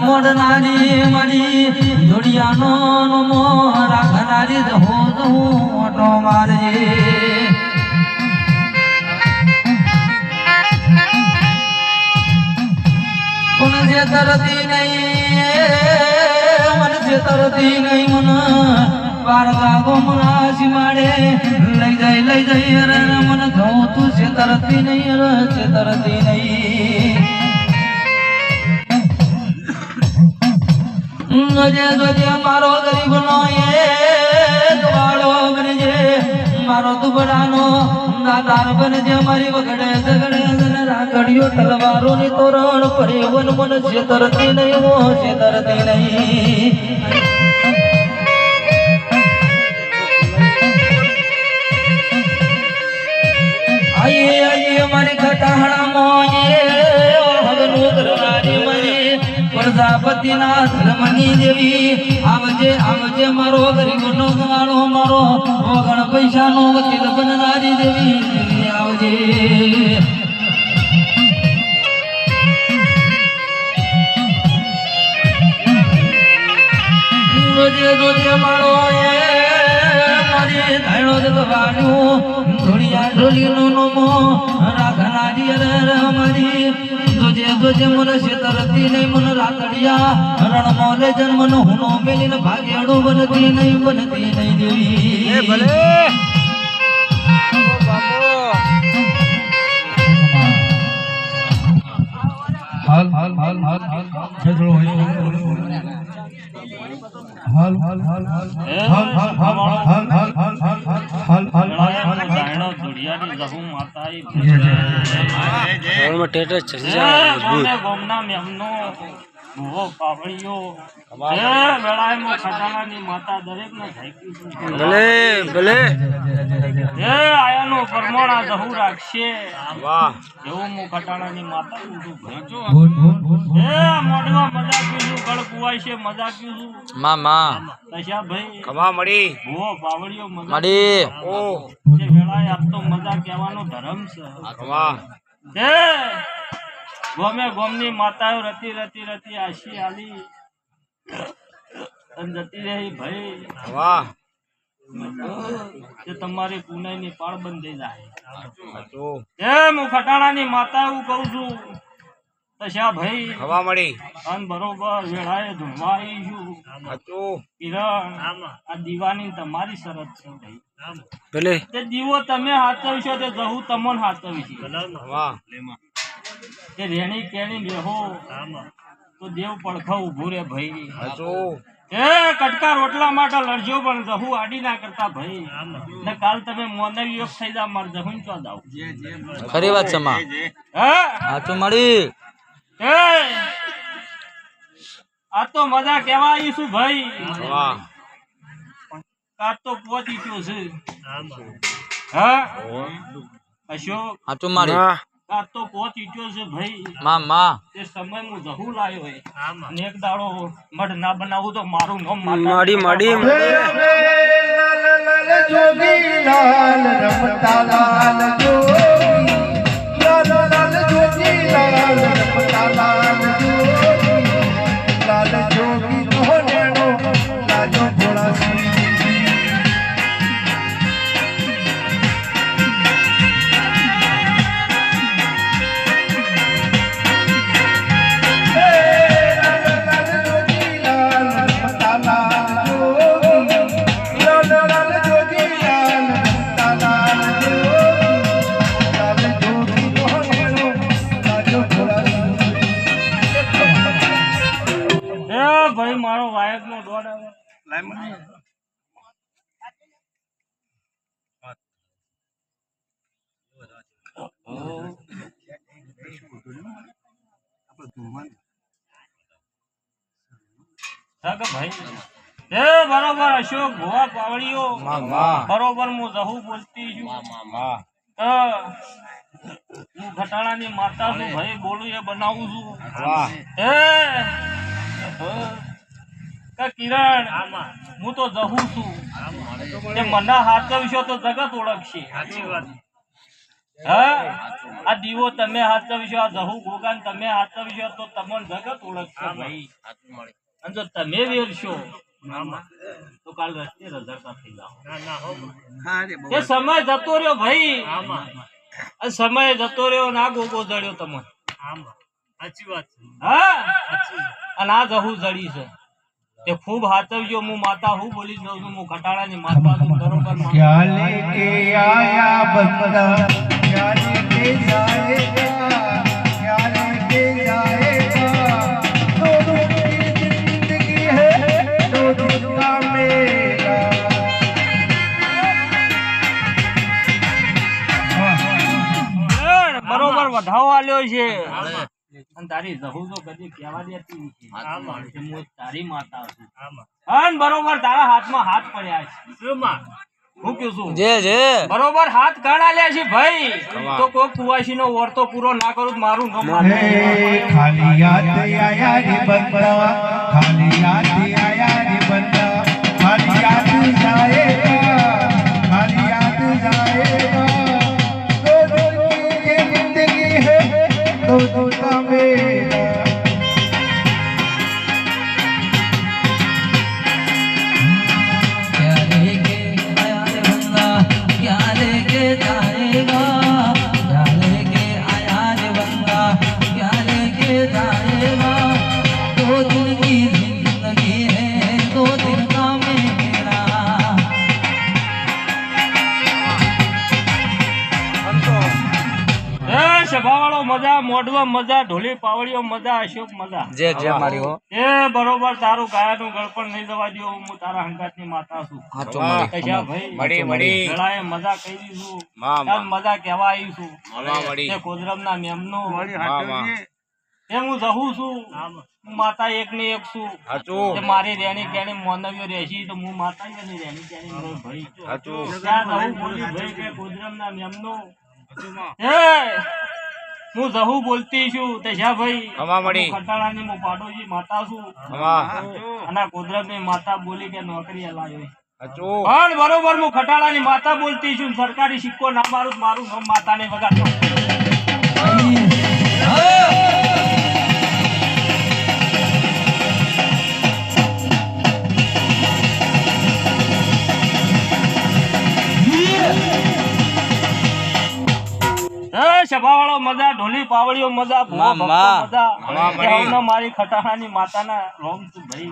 મોડનારી મળી દુડિયાનો નમો રાખનારી હું ઓટો મારજે કોણ છે તરતી નહીં મન છે તરતી નહીં મન પારકા ગોમના સીમાડે લઈ જાય અરે મન ઘઉં તું છે તરતી નહીં છે તરતી નહીં જોજે મારો ગરીબનો વાળો બનજે મારો દુબળાનો નાદાર બનજે મારી વગડે ઝગડે રાખડીઓ તલવારો ની તોરણ પડે વન મન છેતરતી નહીં હો છેતરતી નહીં આઈએ મારી ખટાણામાં હવનું કરનારી મારી પ્રજાપતિના ધર્મની દેવી આવજે મારો ગરીબનો ગવાળો મારો વગણ પૈસાનો વકીલ બનનારી દેવી આવજે જોજે મારો મારી ધાયણો જગવાડ્યું ધોળિયા ઢોલીનો નમો રાખનારી મારી જોજે મન છેતરતી નહીં મન રાતડિયા રણ મોલે જન્મ નો હુનો મેલીને ભાગ્યાડું બનતી નહીં દેવી ભલે હાલ માતા દરેક ને ભલે ભલે આયાનો પરમોણા જહુ રાખશે વાહ એવું હું ખટાણાની માતા મોઢમાં મજા કીધું ગળ કુવાય છે મજા કીધું મામા તશા ભાઈ કમા મળી ભો પાવળિયો મળી ઓ જે વેળાએ આપ તો મજા કહેવાનો ધર્મ છે વાહ એ ગોમે ગોમની માતાઓ રતી આશી આલી અને જતી રહી ભાઈ વાહ તે તમારી પુનાઈની પાળ બંધ જાય હું ખટાણાની માતા એવું કહું છું તશા ભાઈ હવા મળી અન બરોબર વેળાએ ધૂળવાઈ છું કિરણ આ દીવાની તમારી શરત છે ભાઈ ભલે તે દીવો તમે હાચવશો તે જહુ તમોન હાચવશી વાહ તે રેણી કેણી બેહો તો દેવ પડખા ઉભું રે ભાઈ એ કટકા રોટલા માટે લડજો પણ જહુ આડી ના કરતા ભાઈ ને કાલ તમે મોનવી યોગ થઈ જા માર જહુ તો દાવ ખરી વાત છે માં હા તો મળી એ આ તો મજા કહેવાય શું ભાઈ વાહ આ તો પોતી ગયો છે હા અશોક આ તો મારી આ તો પોતી ગયો છે ભાઈ મામા તે સમય હું જહુ લાયો હે અને એક દાડો મઢ ના બનાવું તો મારું નામ માડી જોગી લાલ રમતા લાલ જોગી લાલ જોગી લાલ રમતા લાલ જોગી ધોનેણો લાજો ભોળા ભાઈ મારો વાયક નો દોડ આવે બરોબર અશોક ભોવા પાવડીઓ બરોબર હું જહુ બોલતી છું હું ખટાણાની માતા છું ભાઈ, બોલું એ બનાવું છું. કિરણ, હું તો જહું છું. તે મને હાચવશો તો જગત ઓળખશે. હા, આ દીવો તમે હાચવશો, આ જહુ ગોગાન તમે હાચવશો તો તમને જગત ઓળખશે ભાઈ. અને જો તમે વેરશો તો કાલ રસ્તે રઝળતા થઈ જાઓ. એ સમય જતો રહ્યો ભાઈ, સમય જતો રહ્યો ના ગોગો જડ્યો તમને. હા, અને આ જહુ જડી છે તે ખૂબ હાચવજો. હું માતા હું બોલી જાઉં છું, હું ખટાણાની માતા છું. બરોબર? क्या लेके आया बंदा, क्या लेके जाएगा, क्या लेके जाएगा. दो दिन की जिंदगी है, दो दिन का मेरा. બરોબર વધાવો આલ્યો છે. અને તારી જહુ તો કદી કહેવા દેતી નથી. હું તારી માતા છું. અને બરોબર તારા હાથમાં હાથ પડ્યા છે. હું કહું છું બરોબર હાથ કાઢા લે છે ભાઈ, તો કોઈ કુવાસી નો વર્તો પૂરો ના કરું મારું खाली याद आया रे बंदा, खाली याद आया रे बंदा, खाली याद जाएगा, खाली याद जाएगा. दो दिन की जिंदगी है, दो दिन का मेरा. સભાવાળો મજા, મોઢવા મજા, ઢોલી પાવડીઓ મજા, અશોક મજા. એ બરોબર તારું ગાયાનું ગળપણ નહીં જવા દો. હું તારા હંગાતની માતા છું. ભાઈ મજા કહી દીધું, મજા કહેવા આવી છું. કોદરમના મેમનો એ હું જહું છું. હું માતા એક ને એક છું. મારી રેણી કેણી મોનવીઓ રહેશી તો હું માતા રેણી કેણી ભાઈ કોદરમના મેમનો હું જહુ બોલતી છું. ભાઈ ખટાણાની હું પાડોજી માતા છું. અને કોદરમની માતા બોલી કે નોકરી હલાવી. પણ બરોબર હું ખટાણાની માતા બોલતી છું. સરકારી સિક્કો ના મારું, મારું નામ માતા ને વગાડતો. સભાવાળો મજા, ઢોલી પાવડીઓ મજા, મજા. મારી ખટાણાની માતાના રોમ છું ભાઈ.